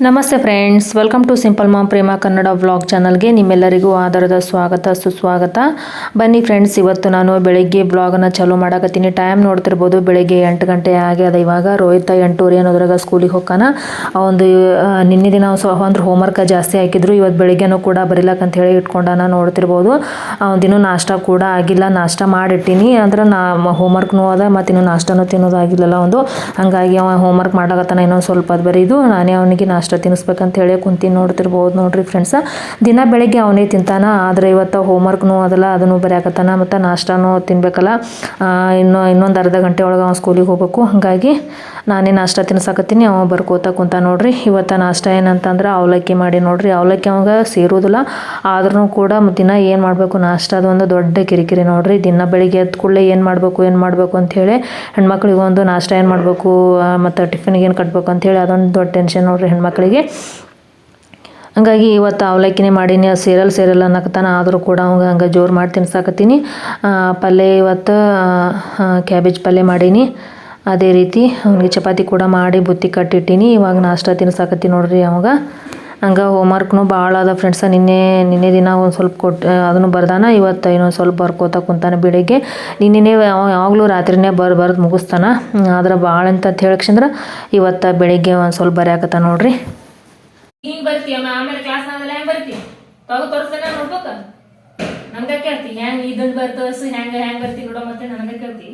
ನಮಸ್ತೆ friends, welcome to simple mom Prema Kannada vlog ಚಾನಲ್ಗೆ ನಿಮ್ಮೆಲ್ಲರಿಗೂ ಆಧಾರದ ಸ್ವಾಗತ ಸುಸ್ವಾಗತ. ಬನ್ನಿ ಫ್ರೆಂಡ್ಸ್, ಇವತ್ತು ನಾನು ಬೆಳಿಗ್ಗೆ ವ್ಲಾಗನ್ನು ಚಾಲೂ ಮಾಡಕತ್ತೀನಿ. ಟೈಮ್ ನೋಡ್ತಿರ್ಬೋದು, ಬೆಳಿಗ್ಗೆ 8 ಗಂಟೆ ಆಗ್ಯದ. ಇವಾಗ ರೋಹಿತ 8:30 ಅನ್ನೋದ್ರಾಗ ಸ್ಕೂಲಿಗೆ ಹೋಗ್ತಾನ. ಒಂದು ನಿನ್ನೆ ದಿನ ಅಂದ್ರೆ ಹೋಮ್ವರ್ಕ್ ಜಾಸ್ತಿ ಹಾಕಿದ್ರು. ಇವತ್ತು ಬೆಳಿಗ್ಗೆನೂ ಕೂಡ ಬರೀಲಕ್ಕಂತ ಹೇಳಿ ಇಟ್ಕೊಂಡಾನ, ನೋಡ್ತಿರ್ಬೋದು. ದಿನ ನಾಷ್ಟ ಕೂಡ ಆಗಿಲ್ಲ, ನಾಷ್ಟ ಮಾಡಿಟ್ಟಿನಿ. ಅಂದ್ರೆ ಹೋಮ್ವರ್ಕ್ನೂ ಅದ, ಮತ್ತು ಇನ್ನೂ ನಾಷ್ಟನೂ ತಿನ್ನೋದಾಗಿಲ್ಲಲ್ಲ ಒಂದು. ಹಾಗಾಗಿ ಅವ ಹೋಮ್ವರ್ಕ್ ಮಾಡಕತ್ತಾನ. ಇನ್ನೊಂದು ಸ್ವಲ್ಪ ಅದು ಬರೀದು ನಾನೇ ಅವನಿಗೆ ನಾಷ್ಟ ತಿನ್ನಿಸ್ಬೇಕಂತ ಹೇಳಿ ಕುಂತೀನಿ. ನೋಡ್ತಿರ್ಬೋದು ನೋಡ್ರಿ ಫ್ರೆಂಡ್ಸ, ದಿನ ಬೆಳಗ್ಗೆ ಅವನೇ ತಿಂತಾನ. ಆದರೆ ಇವತ್ತು ಹೋಮ್ವರ್ಕ್ನೂ ಅದಲ್ಲ, ಅದನ್ನು ಬರೆಯಕತ್ತಾನ, ಮತ್ತು ನಾಷ್ಟನೂ ತಿನ್ಬೇಕಲ್ಲ. ಇನ್ನೊಂದು ಅರ್ಧ ಗಂಟೆ ಒಳಗೆ ಅವ್ನು ಸ್ಕೂಲಿಗೆ ಹೋಗ್ಬೇಕು. ಹಾಗಾಗಿ ನಾನೇ ನಾಷ್ಟ ತಿನ್ನಿಸಾಕತ್ತೀನಿ, ಅವ ಬರ್ಕೋತಾ ಕುಂತ ನೋಡ್ರಿ. ಇವತ್ತು ನಾಷ್ಟ ಏನಂತಂದ್ರೆ ಅವಲಕ್ಕಿ ಮಾಡಿ ನೋಡ್ರಿ. ಅವಲಕ್ಕಿ ಅವಾಗ ಸೇರೋದಿಲ್ಲ, ಆದ್ರೂ ಕೂಡ ದಿನ ಏನು ಮಾಡಬೇಕು ನಾಷ್ಟ, ಅದೊಂದು ದೊಡ್ಡ ಕಿರಿಕಿರಿ ನೋಡ್ರಿ. ದಿನ ಬೆಳಿಗ್ಗೆ ಎದ್ದ ಕೂಡಲೇ ಏನು ಮಾಡಬೇಕು ಅಂಥೇಳಿ ಹೆಣ್ಮಕ್ಳಿಗೆ ಒಂದು ನಾಷ್ಟ ಏನು ಮಾಡಬೇಕು ಮತ್ತು ಟಿಫಿನ್ಗೆ ಏನು ಕಟ್ಟಬೇಕು ಅಂಥೇಳಿ ಅದೊಂದು ದೊಡ್ಡ ಟೆನ್ಷನ್ ನೋಡ್ರಿ ಹೆಣ್ಮಕ್ಳಿಗೆ. ಹಂಗಾಗಿ ಇವತ್ತು ಅವಲಕ್ಕಿನೇ ಮಾಡೀನಿ. ಸೇರಲ್ಲ ಅನ್ನಕತ್ತಾನ, ಆದರೂ ಕೂಡ ಅವಾಗ ಹಂಗೆ ಜೋರು ಮಾಡಿ ತಿನ್ಸಾಕತ್ತೀನಿ. ಪಲ್ಯ ಇವತ್ತು ಕ್ಯಾಬೇಜ್ ಪಲ್ಯ ಮಾಡೀನಿ. ಅದೇ ರೀತಿ ಅವನಿಗೆ ಚಪಾತಿ ಕೂಡ ಮಾಡಿ ಬುತ್ತಿ ಕಟ್ಟಿಟ್ಟೀನಿ. ಇವಾಗ ನಾಷ್ಟ ತಿನ್ಸಾಕತ್ತೀನಿ ನೋಡ್ರಿ. ಅವಾಗ ಹಂಗೆ ಹೋಮ್ವರ್ಕ್ನು ಭಾಳ ಅದ ಫ್ರೆಂಡ್ಸ. ನಿನ್ನೆ ದಿನ ಒಂದು ಸ್ವಲ್ಪ ಅದನ್ನು ಬರ್ದಾನ. ಇವತ್ತು ಇನ್ನೊಂದು ಸ್ವಲ್ಪ ಬರ್ಕೋತಾ ಕುಂತಾನೆ. ಬೆಳಿಗ್ಗೆ ನಿನ್ನೆ ಯಾವಾಗಲೂ ರಾತ್ರಿನೇ ಬರ್ದು ಮುಗಿಸ್ತಾನ. ಆದ್ರೆ ಭಾಳ ಅಂತ ಹೇಳಕ್ಷಂದ್ರೆ ಇವತ್ತು ಬೆಳಿಗ್ಗೆ ಒಂದು ಸ್ವಲ್ಪ ಬರೆಯಾಕತ್ತ ನೋಡ್ರಿ. ಹಿಂಗೆ ಬರ್ತೀಯಮ್ಮ, ಆಮೇಲೆ ಕ್ಲಾಸ್ನಾಗೆಲ್ಲ ಹೆಂಗೆ ಬರ್ತೀವಿ ತೋರಿಸ್ತೇನೆ ನೋಡ್ಬೇಕು. ನನಗೆ ಕೇಳ್ತಿ ಹೆಂಗೆ ಇದನ್ನು ಬರ್ತೋರ್ಸು, ಹೆಂಗೆ ಬರ್ತೀವಿ ನೋಡೋ. ಮತ್ತೆ ನನಗೆ ಕೇಳ್ತಿ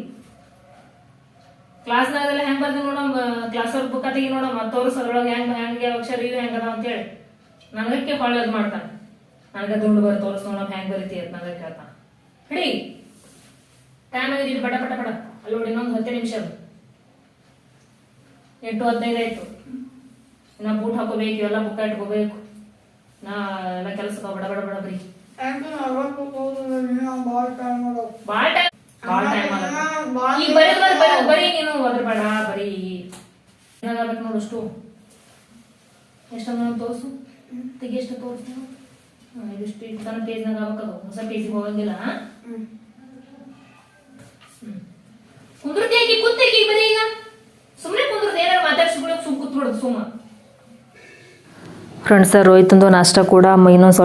ಕ್ಲಾಸ್ನಾಗೆಲ್ಲ ಹೆಂಗೆ ಬರ್ತೀವಿ ನೋಡೋ, ಕ್ಲಾಸ್ ವರ್ಕ್ ಬುಕ್ಕ ತೆಗಿ ನೋಡೋ, ಮತ್ತೆ ತೋರಿಸ್ ಅದ್ರೊಳಗೆ ಹೆಂಗೆ ಅಕ್ಷರ ಇವು ಹೆಂಗದ ಅಂತೇಳಿ ನನಗಕ್ಕೆ ಹೊಳ್ಳೋದು ಮಾಡ್ತಾನೆ. ನನಗೆ ದುಂಡು ತೋರಿಸ್ ನೋಡೋ ಹೆಂಗೆ ಬರೀತಿ ಅಂತ ನನಗೆ ಕೇಳ್ತಾನೆ. ಹಿಡಿ ಟೈಮ್ ಆಗಿದ್ದೀವಿ, ಪಟ ಅಲ್ಲಿ ನೋಡಿ. ಇನ್ನೊಂದು 10 ನಿಮಿಷ, 8:15 ಆಯ್ತು. ನಾ ಬೂಟ್ ಹಾಕೋಬೇಕು, ಇವೆಲ್ಲ ಬುಕ್ಕ ಇಟ್ಕೋಬೇಕು. ನಾ ಎಲ್ಲ ಕೆಲಸಕ್ಕೆ ಬಡ ಬರೀ ಭಾಳ ಟೈಮ್ ಈಗ ಬರೀ ನೀನು ಅದ್ರ ಬೇಡ. ಬರೀ ಏನಾಗಬೇಕು ನೋಡು. ಅಷ್ಟು ಎಷ್ಟೊಂದು ತೋರಿಸು, ತೆಗಿ ಎಷ್ಟು ತೋರಿಸ್ತು. ಇದಿಷ್ಟು ತನ್ನ ಪೇಜ್ನಾಗ ಆಗ್ಬೇಕದು, ಹೊಸ ಪೇಜಿಗೆ ಹೋಗಂಗಿಲ್ಲ. ಕುಂದ್ರತೇಕಿ ಕೂತೇಕಿ ಬರೀ. ಈಗ ಸುಮ್ಮನೆ ಕುಂದ್ರದು, ಏನಾರು ಮಾತಾಡ್ಸ್ಬಿಡೋಕೆ ಕೂತ್ಬಿಡೋದು ಸುಮ್ಮ. ಫ್ರೆಂಡ್ಸ, ರೋಹಿತಂದು ನಾಷ್ಟ ಕೂಡ ಇನ್ನೊಂದು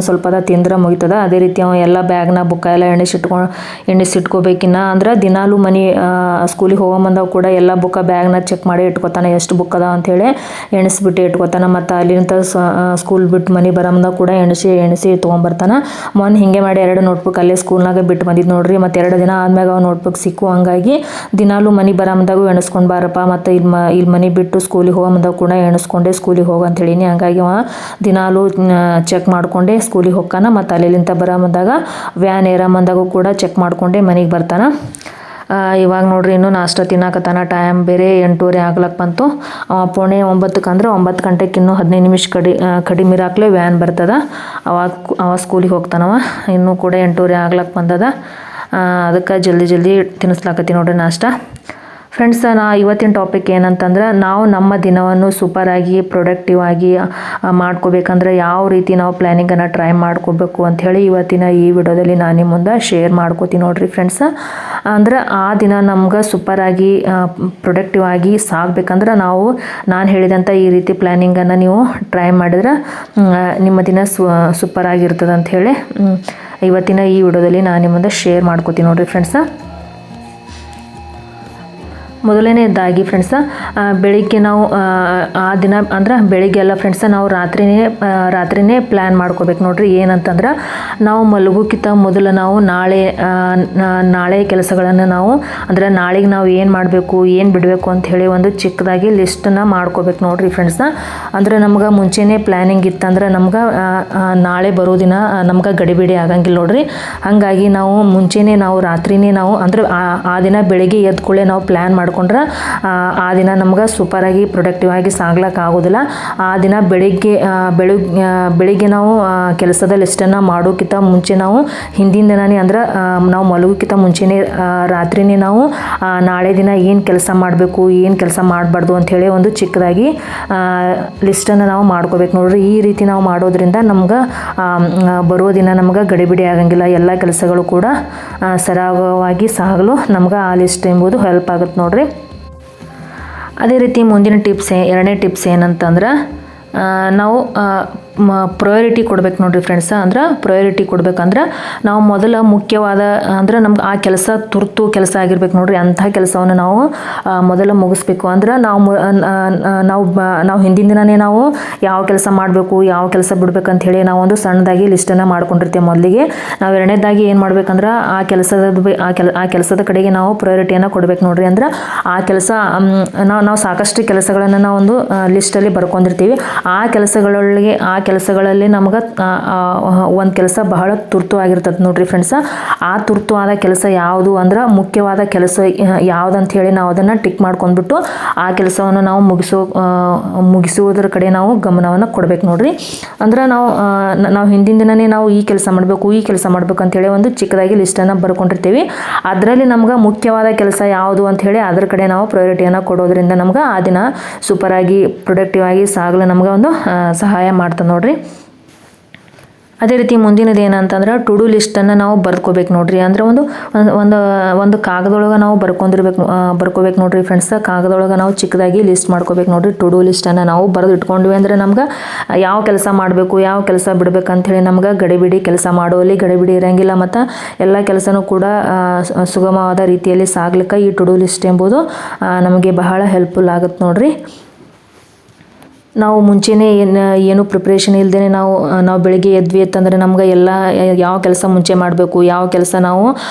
ಸ್ವಲ್ಪ ಅದ ತಿಂದ್ರೆ ಮುಗಿತದ. ಅದೇ ರೀತಿ ಅವ ಎಲ್ಲ ಬ್ಯಾಗ್ನ ಬುಕ್ಕ ಎಲ್ಲ ಎಣಿಸಿಟ್ಕೋಬೇಕಿನ್ನ. ಅಂದ್ರೆ ದಿನಾಲು ಸ್ಕೂಲಿಗೆ ಹೋಗೋ ಬಂದಾಗ ಕೂಡ ಎಲ್ಲ ಬುಕ್ಕ ಬ್ಯಾಗ್ನ ಚೆಕ್ ಮಾಡಿ ಇಟ್ಕೊತಾನೆ, ಎಷ್ಟು ಬುಕ್ ಅದ ಅಂಥೇಳಿ ಎಣಿಸ್ಬಿಟ್ಟು ಇಟ್ಕೊತಾನೆ. ಮತ್ತು ಅಲ್ಲಿಂದ ಸ್ಕೂಲ್ ಬಿಟ್ಟು ಮನೆ ಬರೋದಾಗ ಕೂಡ ಎಣಿಸಿ ತೊಗೊಂಬರ್ತಾನೆ. ಮೊನ್ನೆ ಹಿಂಗೆ ಮಾಡಿ 2 ನೋಟ್ಬುಕ್ ಅಲ್ಲೇ ಸ್ಕೂಲ್ನಾಗ ಬಿಟ್ಟು ಬಂದಿದ್ದು ನೋಡ್ರಿ. ಮತ್ತು 2 ದಿನ ಆದ್ಮ್ಯಾಗ ಅವ ನೋಟ್ಬುಕ್ ಸಿಕ್ಕು. ಹಂಗಾಗಿ ದಿನಾಲು ಮನೆ ಬರೋದಾಗೂ ಎಣಿಸ್ಕೊಂಡು ಬಾರಪ್ಪ, ಮತ್ತು ಇಲ್ಲಿ ಮನೆ ಬಿಟ್ಟು ಸ್ಕೂಲಿಗೆ ಹೋಗೋ ಬಂದಾಗ ಕೂಡ ಎಣಿಸ್ಕೊಂಡೆ ಸ್ಕೂಲಿಗೆ ಹೋಗೋ ಅಂತ ಹೇಳಿನಿ. ಹಂಗಾಗಿ ಅವ ದಿನಾಲು ಚೆಕ್ ಮಾಡಿಕೊಂಡೆ ಸ್ಕೂಲಿಗೆ ಹೋಗ್ತಾನ. ಮತ್ತು ಅಲ್ಲಿಂದ ಬರೋದಾಗ ವ್ಯಾನ್ ಏರಮಂದಾಗೂ ಕೂಡ ಚೆಕ್ ಮಾಡಿಕೊಂಡೆ ಮನೆಗೆ ಬರ್ತಾನೆ. ಇವಾಗ ನೋಡ್ರಿ ಇನ್ನೂ ನಾಷ್ಟ ತಿನ್ನಕತ್ತಾನ. ಟೈಮ್ ಬೇರೆ 8:30 ಆಗ್ಲಕ್ಕೆ ಬಂತು. 8:45 ಅಂದ್ರೆ 9 ಗಂಟೆಗೆ ಇನ್ನೂ 15 ನಿಮಿಷ ಕಡಿಮೆ ಇರಾಕ್ಲೆ ವ್ಯಾನ್ ಬರ್ತದ. ಅವ ಸ್ಕೂಲಿಗೆ ಹೋಗ್ತಾನವ. ಇನ್ನೂ ಕೂಡ 8:30 ಆಗ್ಲಕ್ಕೆ ಬಂದದ. ಅದಕ್ಕೆ ಜಲ್ದಿ ತಿನ್ನಿಸ್ಲಾಕತ್ತೀನಿ ನೋಡ್ರಿ ನಾಷ್ಟ. ಫ್ರೆಂಡ್ಸ್, ಇವತ್ತಿನ ಟಾಪಿಕ್ ಏನಂತಂದ್ರೆ, ನಾವು ನಮ್ಮ ದಿನವನ್ನು ಸೂಪರಾಗಿ ಪ್ರೊಡಕ್ಟಿವ್ ಆಗಿ ಮಾಡ್ಕೋಬೇಕಂದ್ರೆ ಯಾವ ರೀತಿ ನಾವು ಪ್ಲ್ಯಾನಿಂಗನ್ನು ಟ್ರೈ ಮಾಡ್ಕೋಬೇಕು ಅಂಥೇಳಿ ಇವತ್ತಿನ ಈ ವಿಡಿಯೋದಲ್ಲಿ ನಾನು ನಿಮ್ಮ ಮುಂದೆ ಶೇರ್ ಮಾಡ್ಕೋತೀನಿ ನೋಡ್ರಿ ಫ್ರೆಂಡ್ಸ. ಅಂದ್ರೆ ಆ ದಿನ ನಮ್ಗೆ ಸೂಪರಾಗಿ ಪ್ರೊಡಕ್ಟಿವ್ ಆಗಿ ಸಾಗಬೇಕಂದ್ರೆ ನಾನು ಹೇಳಿದಂಥ ಈ ರೀತಿ ಪ್ಲ್ಯಾನಿಂಗನ್ನು ನೀವು ಟ್ರೈ ಮಾಡಿದ್ರೆ ನಿಮ್ಮ ದಿನ ಸೂಪರಾಗಿರ್ತದೆ ಅಂಥೇಳಿ ಇವತ್ತಿನ ಈ ವಿಡಿಯೋದಲ್ಲಿ ನಾನು ನಿಮ್ಮ ಮುಂದೆ ಶೇರ್ ಮಾಡ್ಕೋತೀನಿ ನೋಡ್ರಿ ಫ್ರೆಂಡ್ಸ. ಮೊದಲನೇದಾಗಿ ಫ್ರೆಂಡ್ಸ, ಬೆಳಿಗ್ಗೆ ನಾವು ಆ ದಿನ ಅಂದ್ರೆ ಬೆಳಿಗ್ಗೆ ಎಲ್ಲ ಫ್ರೆಂಡ್ಸ ನಾವು ರಾತ್ರಿನೇ ಪ್ಲ್ಯಾನ್ ಮಾಡ್ಕೋಬೇಕು ನೋಡ್ರಿ. ಏನಂತಂದ್ರೆ ನಾವು ಮಲಗೋಕ್ಕಿಂತ ಮೊದಲು ನಾವು ನಾಳೆ ಕೆಲಸಗಳನ್ನು ಅಂದರೆ ನಾಳೆಗೆ ನಾವು ಏನು ಮಾಡಬೇಕು, ಏನು ಬಿಡಬೇಕು ಅಂಥೇಳಿ ಒಂದು ಚಿಕ್ಕದಾಗಿ ಲಿಸ್ಟನ್ನು ಮಾಡ್ಕೋಬೇಕು ನೋಡ್ರಿ ಫ್ರೆಂಡ್ಸ. ಅಂದರೆ ನಮ್ಗೆ ಮುಂಚೆನೇ ಪ್ಲ್ಯಾನಿಂಗ್ ಇತ್ತಂದ್ರೆ ನಮ್ಗೆ ನಾಳೆ ಬರೋ ದಿನ ನಮ್ಗೆ ಗಡಿಬಿಡಿ ಆಗಂಗಿಲ್ಲ ನೋಡ್ರಿ. ಹಾಗಾಗಿ ನಾವು ಮುಂಚೆನೇ ರಾತ್ರಿನೇ ಅಂದರೆ ಆ ದಿನ ಬೆಳಿಗ್ಗೆ ಎದ್ಕೊಳ್ಳೆ ನಾವು ಪ್ಲ್ಯಾನ್ ಮಾಡ್ಕೊಂಡ್ರೆ ಆ ದಿನ ನಮ್ಗೆ ಸೂಪರಾಗಿ ಪ್ರೊಡಕ್ಟಿವ್ ಆಗಿ ಸಾಗ್ಲಕ್ಕೆ ಆಗೋದಿಲ್ಲ. ಆ ದಿನ ಬೆಳಿಗ್ಗೆ ನಾವು ಕೆಲಸದ ಲಿಸ್ಟನ್ನು ಮಾಡೋಕ್ಕಿಂತ ಮುಂಚೆ ನಾವು ಹಿಂದಿನ ದಿನನೇ ಅಂದ್ರೆ ನಾವು ಮಲಗೋಕ್ಕಿಂತ ಮುಂಚೆನೇ ರಾತ್ರಿನೇ ನಾವು ನಾಳೆ ದಿನ ಏನು ಕೆಲಸ ಮಾಡಬೇಕು, ಏನು ಕೆಲಸ ಮಾಡಬಾರ್ದು ಅಂಥೇಳಿ ಒಂದು ಚಿಕ್ಕದಾಗಿ ಲಿಸ್ಟನ್ನು ನಾವು ಮಾಡ್ಕೋಬೇಕು ನೋಡ್ರಿ. ಈ ರೀತಿ ನಾವು ಮಾಡೋದ್ರಿಂದ ನಮ್ಗೆ ಬರೋ ದಿನ ನಮ್ಗೆ ಗಡಿಬಿಡಿ ಆಗಂಗಿಲ್ಲ. ಎಲ್ಲ ಕೆಲಸಗಳು ಕೂಡ ಸರಾಗವಾಗಿ ಸಾಗಲು ನಮ್ಗೆ ಆ ಲಿಸ್ಟ್ ಎಂಬುದು ಹೆಲ್ಪ್ ಆಗುತ್ತೆ ನೋಡ್ರಿ. ಅದೇ ರೀತಿ ಮುಂದಿನ ಟಿಪ್ಸ್ ಎರಡನೇ ಟಿಪ್ಸ್ ಏನಂತಂದ್ರೆ ನಾವು ಪ್ರಯಾರಿಟಿ ಕೊಡ್ಬೇಕು ನೋಡಿರಿ ಫ್ರೆಂಡ್ಸ. ಅಂದ್ರೆ ಪ್ರಯಾರಿಟಿ ಕೊಡ್ಬೇಕಂದ್ರೆ ನಾವು ಮೊದಲ ಮುಖ್ಯವಾದ ಅಂದ್ರೆ ನಮ್ಗೆ ಆ ಕೆಲಸ ತುರ್ತು ಕೆಲಸ ಆಗಿರ್ಬೇಕು ನೋಡಿರಿ, ಅಂಥ ಕೆಲಸವನ್ನು ನಾವು ಮೊದಲ ಮುಗಿಸ್ಬೇಕು. ಅಂದ್ರೆ ನಾವು ಹಿಂದಿನ ದಿನವೇ ನಾವು ಯಾವ ಕೆಲಸ ಮಾಡಬೇಕು ಯಾವ ಕೆಲಸ ಬಿಡ್ಬೇಕಂತ ಹೇಳಿ ನಾವು ಒಂದು ಸಣ್ಣದಾಗಿ ಲಿಸ್ಟನ್ನು ಮಾಡ್ಕೊಂಡಿರ್ತೀವಿ ಮೊದಲಿಗೆ. ನಾವು ಎರಡನೇದಾಗಿ ಏನು ಮಾಡ್ಬೇಕಂದ್ರೆ ಆ ಕೆಲಸದ ಕಡೆಗೆ ನಾವು ಪ್ರಯಾರಿಟಿಯನ್ನು ಕೊಡ್ಬೇಕು ನೋಡಿರಿ. ಅಂದ್ರೆ ಆ ಕೆಲಸ ನಾವು ಸಾಕಷ್ಟು ಕೆಲಸಗಳನ್ನು ನಾವು ಒಂದು ಲಿಸ್ಟಲ್ಲಿ ಬರ್ಕೊಂಡಿರ್ತೀವಿ. ಆ ಕೆಲಸಗಳಲ್ಲಿ ನಮ್ಗೆ ಒಂದು ಕೆಲಸ ಬಹಳ ತುರ್ತು ಆಗಿರ್ತದೆ ನೋಡ್ರಿ ಫ್ರೆಂಡ್ಸ. ಆ ತುರ್ತು ಆದ ಕೆಲಸ ಯಾವುದು ಅಂದ್ರೆ ಮುಖ್ಯವಾದ ಕೆಲಸ ಯಾವುದಂತ ಹೇಳಿ ನಾವು ಅದನ್ನು ಟಿಕ್ ಮಾಡ್ಕೊಂಡ್ಬಿಟ್ಟು ಆ ಕೆಲಸವನ್ನು ನಾವು ಮುಗಿಸುವುದರ ಕಡೆ ನಾವು ಗಮನವನ್ನು ಕೊಡ್ಬೇಕು ನೋಡ್ರಿ. ಅಂದ್ರೆ ನಾವು ಹಿಂದಿನ ದಿನವೇ ನಾವು ಈ ಕೆಲಸ ಮಾಡಬೇಕು ಅಂತೇಳಿ ಒಂದು ಚಿಕ್ಕದಾಗಿ ಲಿಸ್ಟನ್ನು ಬರ್ಕೊಂಡಿರ್ತೀವಿ. ಅದರಲ್ಲಿ ನಮ್ಗೆ ಮುಖ್ಯವಾದ ಕೆಲಸ ಯಾವುದು ಅಂತ ಹೇಳಿ ಅದ್ರ ಕಡೆ ನಾವು ಪ್ರಯಾರಿಟಿಯನ್ನು ಕೊಡೋದ್ರಿಂದ ನಮ್ಗೆ ಆ ದಿನ ಸೂಪರಾಗಿ ಪ್ರೊಡಕ್ಟಿವ್ ಆಗಿ ಸಾಗಲು ನಮ್ಗೆ ಒಂದು ಸಹಾಯ ಮಾಡ್ತದೆ ನೋಡ್ರಿ. ಅದೇ ರೀತಿ ಮುಂದಿನದು ಏನಂತಂದ್ರೆ ಟು ಡೂ ಲಿಸ್ಟನ್ನು ನಾವು ಬರ್ಕೋಬೇಕು ನೋಡ್ರಿ. ಅಂದ್ರೆ ಒಂದು ಕಾಗದೊಳಗೆ ನಾವು ಬರ್ಕೋಬೇಕು ನೋಡ್ರಿ ಫ್ರೆಂಡ್ಸ್. ಕಾಗದೊಳಗೆ ನಾವು ಚಿಕ್ಕದಾಗಿ ಲಿಸ್ಟ್ ಮಾಡ್ಕೋಬೇಕು ನೋಡ್ರಿ. ಟು ಡೂ ಲಿಸ್ಟನ್ನು ನಾವು ಬರೆದು ಇಟ್ಕೊಂಡ್ವಿ ಅಂದ್ರೆ ನಮ್ಗೆ ಯಾವ ಕೆಲಸ ಮಾಡಬೇಕು ಯಾವ ಕೆಲಸ ಬಿಡ್ಬೇಕಂಥೇಳಿ ನಮ್ಗೆ ಗಡಿಬಿಡಿ ಕೆಲಸ ಮಾಡೋಲ್ಲಿ ಗಡಿಬಿಡಿ ಇರೋಂಗಿಲ್ಲ. ಮತ್ತು ಎಲ್ಲ ಕೆಲಸನೂ ಕೂಡ ಸುಗಮವಾದ ರೀತಿಯಲ್ಲಿ ಸಾಗ್ಲಿಕ್ಕೆ ಈ ಟು ಡೂ ಲಿಸ್ಟ್ ಎಂಬುದು ನಮಗೆ ಬಹಳ ಹೆಲ್ಪ್ಫುಲ್ ಆಗುತ್ತೆ ನೋಡ್ರಿ. ನಾವು ಮುಂಚೆನೇ ಏನು ಪ್ರಿಪ್ರೇಷನ್ ಇಲ್ಲದೇ ನಾವು ಬೆಳಿಗ್ಗೆ ಎದ್ವಿ ಅಂತಂದರೆ ನಮ್ಗೆ ಎಲ್ಲ ಯಾವ ಕೆಲಸ ಮುಂಚೆ ಮಾಡಬೇಕು ಯಾವ ಕೆಲಸ ನಾವು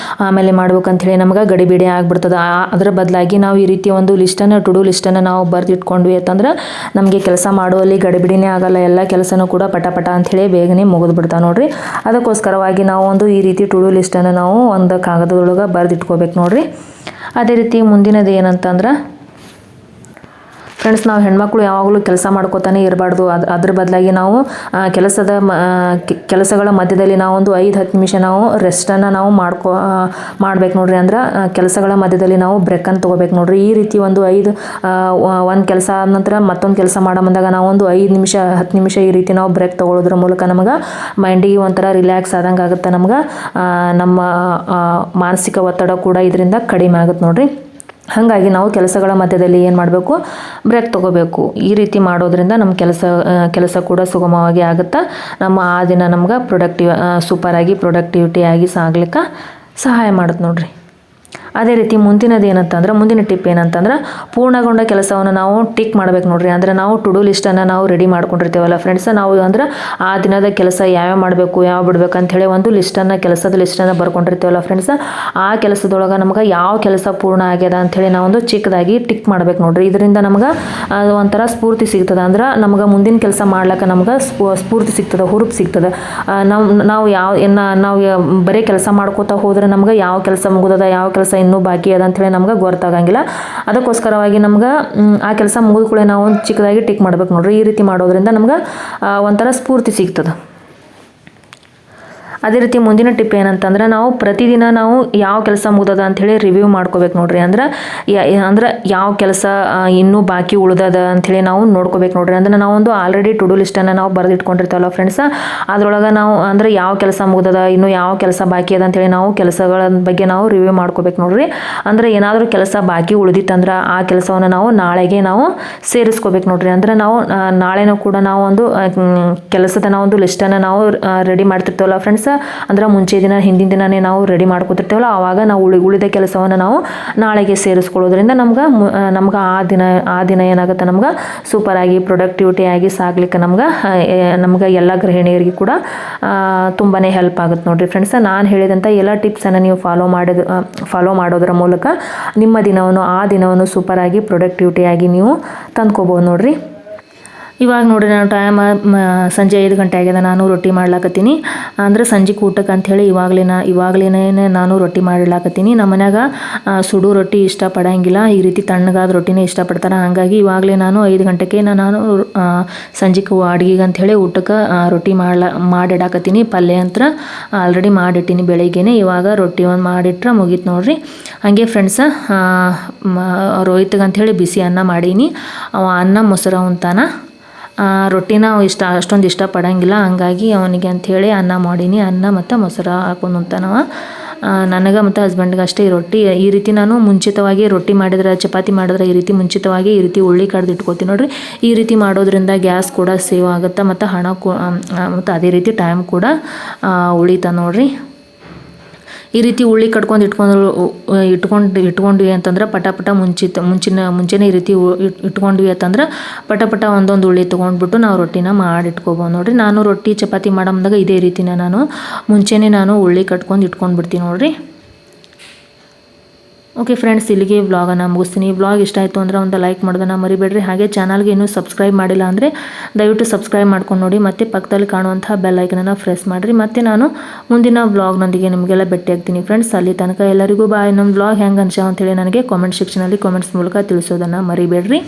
ಆಮೇಲೆ ಮಾಡ್ಬೇಕು ಅಂಥೇಳಿ ನಮ್ಗೆ ಗಡಿಬಿಡಿ ಆಗಿಬಿಡ್ತದೆ. ಅದರ ಬದಲಾಗಿ ನಾವು ಈ ರೀತಿ ಒಂದು ಲಿಸ್ಟನ್ನು ಟು ಡೂ ಲಿಸ್ಟನ್ನು ನಾವು ಬರೆದಿಟ್ಕೊಂಡ್ವಿ ಅಂತಂದ್ರೆ ನಮಗೆ ಕೆಲಸ ಮಾಡುವಲ್ಲಿ ಗಡಿಬಿಡಿನೇ ಆಗಲ್ಲ. ಎಲ್ಲ ಕೆಲಸನೂ ಕೂಡ ಪಟ ಅಂಥೇಳಿ ಬೇಗನೆ ಮುಗಿದು ಬಿಡ್ತಾವೆ ನೋಡ್ರಿ. ಅದಕ್ಕೋಸ್ಕರವಾಗಿ ನಾವು ಒಂದು ಈ ರೀತಿ ಟು ಡೂ ಲಿಸ್ಟನ್ನು ನಾವು ಒಂದು ಕಾಗದದೊಳಗೆ ಬರೆದಿಟ್ಕೋಬೇಕು ನೋಡ್ರಿ. ಅದೇ ರೀತಿ ಮುಂದಿನದು ಏನಂತಂದ್ರೆ ಫ್ರೆಂಡ್ಸ್, ನಾವು ಹೆಣ್ಮಕ್ಳು ಯಾವಾಗಲೂ ಕೆಲಸ ಮಾಡ್ಕೋತಾನೆ ಇರಬಾರ್ದು. ಅದ್ರ ಬದಲಾಗಿ ನಾವು ಕೆಲಸಗಳ ಮಧ್ಯದಲ್ಲಿ ನಾವು ಒಂದು 5-10 ನಿಮಿಷ ನಾವು ರೆಸ್ಟನ್ನು ನಾವು ಮಾಡ್ಬೇಕು ನೋಡ್ರಿ. ಅಂದ್ರೆ ಕೆಲಸಗಳ ಮಧ್ಯದಲ್ಲಿ ನಾವು ಬ್ರೇಕನ್ನು ತೊಗೋಬೇಕು ನೋಡ್ರಿ. ಈ ರೀತಿ ಒಂದು ಒಂದು ಕೆಲಸ ಆದ ನಂತರ ಮತ್ತೊಂದು ಕೆಲಸ ಮಾಡೋ ಬಂದಾಗ ನಾವು ಒಂದು 5-10 ನಿಮಿಷ ಈ ರೀತಿ ನಾವು ಬ್ರೇಕ್ ತೊಗೊಳೋದ್ರ ಮೂಲಕ ನಮಗೆ ಮೈಂಡಿಗೆ ಒಂಥರ ರಿಲ್ಯಾಕ್ಸ್ ಆದಂಗೆ ಆಗುತ್ತೆ. ನಮ್ಗೆ ನಮ್ಮ ಮಾನಸಿಕ ಒತ್ತಡ ಕೂಡ ಇದರಿಂದ ಕಡಿಮೆ ಆಗುತ್ತೆ ನೋಡ್ರಿ. ಹಾಗಾಗಿ ನಾವು ಕೆಲಸಗಳ ಮಧ್ಯದಲ್ಲಿ ಏನು ಮಾಡಬೇಕು, ಬ್ರೇಕ್ ತೊಗೋಬೇಕು. ಈ ರೀತಿ ಮಾಡೋದ್ರಿಂದ ನಮ್ಮ ಕೆಲಸ ಕೂಡ ಸುಗಮವಾಗಿ ಆಗುತ್ತೆ. ನಮ್ಮ ಆ ದಿನ ನಮ್ಗೆ ಸೂಪರಾಗಿ ಪ್ರೊಡಕ್ಟಿವಿಟಿಯಾಗಿ ಸಾಗ್ಲಿಕ್ಕೆ ಸಹಾಯ ಮಾಡುತ್ತೆ ನೋಡ್ರಿ. ಅದೇ ರೀತಿ ಮುಂದಿನ ಟಿಪ್ ಏನಂತಂದ್ರೆ ಪೂರ್ಣಗೊಂಡ ಕೆಲಸವನ್ನು ನಾವು ಟಿಕ್ ಮಾಡ್ಬೇಕು ನೋಡ್ರಿ. ಅಂದ್ರೆ ನಾವು ಟು ಡೂ ಲಿಸ್ಟನ್ನು ನಾವು ರೆಡಿ ಮಾಡ್ಕೊಂಡಿರ್ತೀವಲ್ಲ ಫ್ರೆಂಡ್ಸ್, ನಾವು ಅಂದ್ರೆ ಆ ದಿನದ ಕೆಲಸ ಯಾವ್ಯಾವ ಮಾಡಬೇಕು ಯಾವ ಬಿಡ್ಬೇಕು ಅಂಥೇಳಿ ಒಂದು ಕೆಲಸದ ಲಿಸ್ಟನ್ನು ಬರ್ಕೊಂಡಿರ್ತೀವಲ್ಲ ಫ್ರೆಂಡ್ಸ್, ಆ ಕೆಲಸದೊಳಗೆ ನಮ್ಗೆ ಯಾವ ಕೆಲಸ ಪೂರ್ಣ ಆಗ್ಯದ ಅಂಥೇಳಿ ನಾವೊಂದು ಚಿಕ್ಕದಾಗಿ ಟಿಕ್ ಮಾಡ್ಬೇಕು ನೋಡ್ರಿ. ಇದರಿಂದ ನಮ್ಗೆ ಒಂಥರ ಸ್ಫೂರ್ತಿ ಸಿಗ್ತದೆ. ಅಂದ್ರೆ ನಮ್ಗೆ ಮುಂದಿನ ಕೆಲಸ ಮಾಡ್ಲಿಕ್ಕೆ ನಮ್ಗೆ ಸ್ಫೂರ್ತಿ ಸಿಗ್ತದೆ, ಹುರುಪು ಸಿಗ್ತದೆ. ನಾವು ಬರೀ ಕೆಲಸ ಮಾಡ್ಕೋತಾ ಹೋದ್ರೆ ನಮ್ಗೆ ಯಾವ ಕೆಲಸ ಮುಗಿದದ ಯಾವ ಕೆಲಸ ಇನ್ನೂ ಬಾಕಿ ಅದ ಅಂಥೇಳಿ ನಮ್ಗೆ ಗೊತ್ತಾಗಂಗಿಲ್ಲ. ಅದಕ್ಕೋಸ್ಕರವಾಗಿ ನಮ್ಗೆ ಆ ಕೆಲಸ ಮುಗಿದ ಕೂಡಲೇ ನಾವು ಒಂದು ಚಿಕ್ಕದಾಗಿ ಟಿಕ್ ಮಾಡ್ಬೇಕು ನೋಡ್ರಿ. ಈ ರೀತಿ ಮಾಡೋದ್ರಿಂದ ನಮ್ಗೆ ಒಂಥರ ಸ್ಫೂರ್ತಿ ಸಿಗ್ತದೆ. ಅದೇ ರೀತಿ ಮುಂದಿನ ಟಿಪ್ ಏನಂತಂದ್ರೆ ನಾವು ಪ್ರತಿದಿನ ನಾವು ಯಾವ ಕೆಲಸ ಮುಗ್ದದ ಅಂಥೇಳಿ ರಿವ್ಯೂ ಮಾಡ್ಕೋಬೇಕು ನೋಡ್ರಿ. ಅಂದ್ರೆ ಯಾವ ಕೆಲಸ ಇನ್ನೂ ಬಾಕಿ ಉಳ್ದದ ಅಂಥೇಳಿ ನಾವು ನೋಡ್ಕೋಬೇಕು ನೋಡ್ರಿ. ಅಂದ್ರೆ ನಾವೊಂದು ಆಲ್ರೆಡಿ ಟು ಡೂ ಲಿಸ್ಟನ್ನು ನಾವು ಬರೆದಿಟ್ಕೊಂಡಿರ್ತೀವಲ್ಲ ಫ್ರೆಂಡ್ಸ, ಅದ್ರೊಳಗೆ ನಾವು ಅಂದ್ರೆ ಯಾವ ಕೆಲಸ ಮುಗ್ದದ ಇನ್ನೂ ಯಾವ ಕೆಲಸ ಬಾಕಿ ಅದ ಅಂಥೇಳಿ ನಾವು ಕೆಲಸಗಳ ಬಗ್ಗೆ ನಾವು ರಿವ್ಯೂ ಮಾಡ್ಕೋಬೇಕು ನೋಡ್ರಿ. ಅಂದ್ರೆ ಏನಾದರೂ ಕೆಲಸ ಬಾಕಿ ಉಳಿದಿತ್ತಂದ್ರೆ ಆ ಕೆಲಸವನ್ನು ನಾವು ನಾಳೆಗೆ ನಾವು ಸೇರಿಸ್ಕೋಬೇಕು ನೋಡ್ರಿ. ಅಂದ್ರೆ ನಾವು ನಾಳೆನೂ ಕೂಡ ನಾವು ಒಂದು ಕೆಲಸದ ನಾವೊಂದು ಲಿಸ್ಟನ್ನು ನಾವು ರೆಡಿ ಮಾಡ್ತಿರ್ತೀವಲ್ಲ ಫ್ರೆಂಡ್ಸ್, ಅಂದ್ರೆ ಹಿಂದಿನ ದಿನನೇ ನಾವು ರೆಡಿ ಮಾಡ್ಕೊತಿರ್ತೀವಲ್ಲ, ಆವಾಗ ನಾವು ಉಳಿದ ಕೆಲಸವನ್ನು ನಾವು ನಾಳೆಗೆ ಸೇರಿಸ್ಕೊಳ್ಳೋದ್ರಿಂದ ನಮ್ಗೆ ಆ ದಿನ ಏನಾಗುತ್ತೆ, ನಮ್ಗೆ ಸೂಪರಾಗಿ ಪ್ರೊಡಕ್ಟಿವಿಟಿಯಾಗಿ ಸಾಗ್ಲಿಕ್ಕೆ ನಮ್ಗೆ ಎಲ್ಲ ಗೃಹಿಣಿಯರಿಗೆ ಕೂಡ ತುಂಬಾ ಹೆಲ್ಪ್ ಆಗುತ್ತೆ ನೋಡ್ರಿ ಫ್ರೆಂಡ್ಸ್. ನಾನು ಹೇಳಿದಂಥ ಎಲ್ಲ ಟಿಪ್ಸನ್ನು ನೀವು ಫಾಲೋ ಮಾಡೋದ್ರ ಮೂಲಕ ನಿಮ್ಮ ಆ ದಿನವನ್ನು ಸೂಪರಾಗಿ ಪ್ರೊಡಕ್ಟಿವಿಟಿಯಾಗಿ ನೀವು ತಂದ್ಕೋಬೋದು ನೋಡ್ರಿ. ಇವಾಗ ನೋಡಿರಿ ನಾನು ಟೈಮ್ ಸಂಜೆ 5 ಗಂಟೆ ಆಗ್ಯದ. ನಾನು ರೊಟ್ಟಿ ಮಾಡ್ಲಾಕತ್ತೀನಿ. ಅಂದ್ರೆ ಸಂಜೆ ಊಟಕ್ಕೆ ಅಂಥೇಳಿ ಇವಾಗಲೇ ನಾನು ರೊಟ್ಟಿ ಮಾಡ್ಲಾಕತ್ತೀನಿ. ನಮ್ಮ ಮನ್ಯಾಗ ಸುಡು ರೊಟ್ಟಿ ಇಷ್ಟಪಡಂಗಿಲ್ಲ, ಈ ರೀತಿ ತಣ್ಣಗಾದ ರೊಟ್ಟಿನೇ ಇಷ್ಟಪಡ್ತಾರೆ. ಹಾಗಾಗಿ ಇವಾಗಲೇ ನಾನು 5 ಗಂಟೆಗೆ ನಾನು ಸಂಜೆಗೆ ಅಡುಗೆಗೆ ಅಂಥೇಳಿ ಊಟಕ್ಕೆ ರೊಟ್ಟಿ ಮಾಡಿಡಾಕತ್ತೀನಿ. ಪಲ್ಯ ಅಂತ ಆಲ್ರೆಡಿ ಮಾಡಿಟ್ಟಿನಿ ಬೆಳಿಗ್ಗೆನೆ. ಇವಾಗ ರೊಟ್ಟಿ ಒಂದು ಮಾಡಿಟ್ರೆ ಮುಗೀತು ನೋಡ್ರಿ. ಹಾಗೆ ಫ್ರೆಂಡ್ಸ, ರೋಹಿತ್ಗೆ ಅಂಥೇಳಿ ಬಿಸಿ ಅನ್ನ ಮಾಡೀನಿ. ಅವ ಅನ್ನ ಮೊಸರು ಉಣ್ತಾನ. ರೊಟ್ಟಿನ ಅಷ್ಟೊಂದು ಇಷ್ಟಪಡಂಗಿಲ್ಲ, ಹಂಗಾಗಿ ಅವನಿಗೆ ಅಂಥೇಳಿ ಅನ್ನ ಮಾಡೀನಿ. ಅನ್ನ ಮತ್ತು ಮೊಸರು ಹಾಕೊಂಡು ಉಣ್ತಾನವ. ನನಗೆ ಮತ್ತು ಹಸ್ಬೆಂಡ್ಗೆ ಅಷ್ಟೇ ಈ ರೊಟ್ಟಿ. ಈ ರೀತಿ ನಾನು ಮುಂಚಿತವಾಗಿ ರೊಟ್ಟಿ ಮಾಡಿದ್ರೆ, ಚಪಾತಿ ಮಾಡಿದ್ರೆ ಈ ರೀತಿ ಮುಂಚಿತವಾಗಿ ಈ ರೀತಿ ಉಳ್ಳಿ ಕಡ್ದು ಇಟ್ಕೊತೀನಿ ನೋಡಿರಿ. ಈ ರೀತಿ ಮಾಡೋದ್ರಿಂದ ಗ್ಯಾಸ್ ಕೂಡ ಸೇವ್ ಆಗುತ್ತೆ ಮತ್ತು ಹಣ ಮತ್ತು ಅದೇ ರೀತಿ ಟೈಮ್ ಕೂಡ ಉಳಿತಾ ನೋಡಿರಿ. ಈ ರೀತಿ ಉಳ್ಳಿ ಕಟ್ಕೊಂಡು ಇಟ್ಕೊಂಡ್ವಿ ಅಂತಂದ್ರೆ ಪಟ ಮುಂಚೆನೇ ಈ ರೀತಿ ಇಟ್ಕೊಂಡ್ವಿ ಅಂತಂದ್ರೆ ಪಟ ಒಂದೊಂದು ಉಳ್ಳಿ ತೊಗೊಂಡ್ಬಿಟ್ಟು ನಾವು ರೊಟ್ಟಿನ ಮಾಡಿ ಇಟ್ಕೊಬೋದು ನೋಡಿರಿ. ನಾನು ರೊಟ್ಟಿ ಚಪಾತಿ ಮಾಡಮ್ದಾಗ ಇದೇ ರೀತಿನ ಮುಂಚೆನೇ ನಾನು ಉಳ್ಳಿ ಕಟ್ಕೊಂಡು ಇಟ್ಕೊಂಡ್ಬಿಡ್ತೀನಿ ನೋಡಿರಿ. ಓಕೆ ಫ್ರೆಂಡ್ಸ್, ಇಲ್ಲಿಗೆ ವ್ಲಾಗನ್ನು ಮುಗಿಸ್ತೀನಿ. ವ್ಲಾಗ್ ಇಷ್ಟ ಆಯಿತು ಅಂದರೆ ಒಂದು ಲೈಕ್ ಮಾಡೋದನ್ನು ಮರಿಬೇಡ್ರಿ. ಹಾಗೆ ಚಾನಲ್ಗೆ ಇನ್ನೂ ಸಬ್ಸ್ಕ್ರೈಬ್ ಮಾಡಿಲ್ಲ ಅಂದರೆ ದಯವಿಟ್ಟು ಸಬ್ಸ್ಕ್ರೈಬ್ ಮಾಡ್ಕೊಂಡು ನೋಡಿ. ಮತ್ತು ಪಕ್ಕದಲ್ಲಿ ಕಾಣುವಂಥ ಬೆಲ್ ಐಕನನ್ನು ಪ್ರೆಸ್ ಮಾಡಿರಿ. ಮತ್ತು ನಾನು ಮುಂದಿನ ವ್ಲಾಗ್ನೊಂದಿಗೆ ನಿಮಗೆಲ್ಲ ಭೇಟಿಯಾಗ್ತೀನಿ ಫ್ರೆಂಡ್ಸ್. ಅಲ್ಲಿ ತನಕ ಎಲ್ಲರಿಗೂ ಬಾಯ್. ನಮ್ಮ ವ್ಲಾಗ್ ಹೆಂಗೆ ಅನ್ಸ ಅಂತೇಳಿ ನನಗೆ ಕಾಮೆಂಟ್ ಸೆಕ್ಷನಲ್ಲಿ ಕಾಮೆಂಟ್ಸ್ ಮೂಲಕ ತಿಳಿಸೋದನ್ನು ಮರಿಬೇಡ್ರಿ.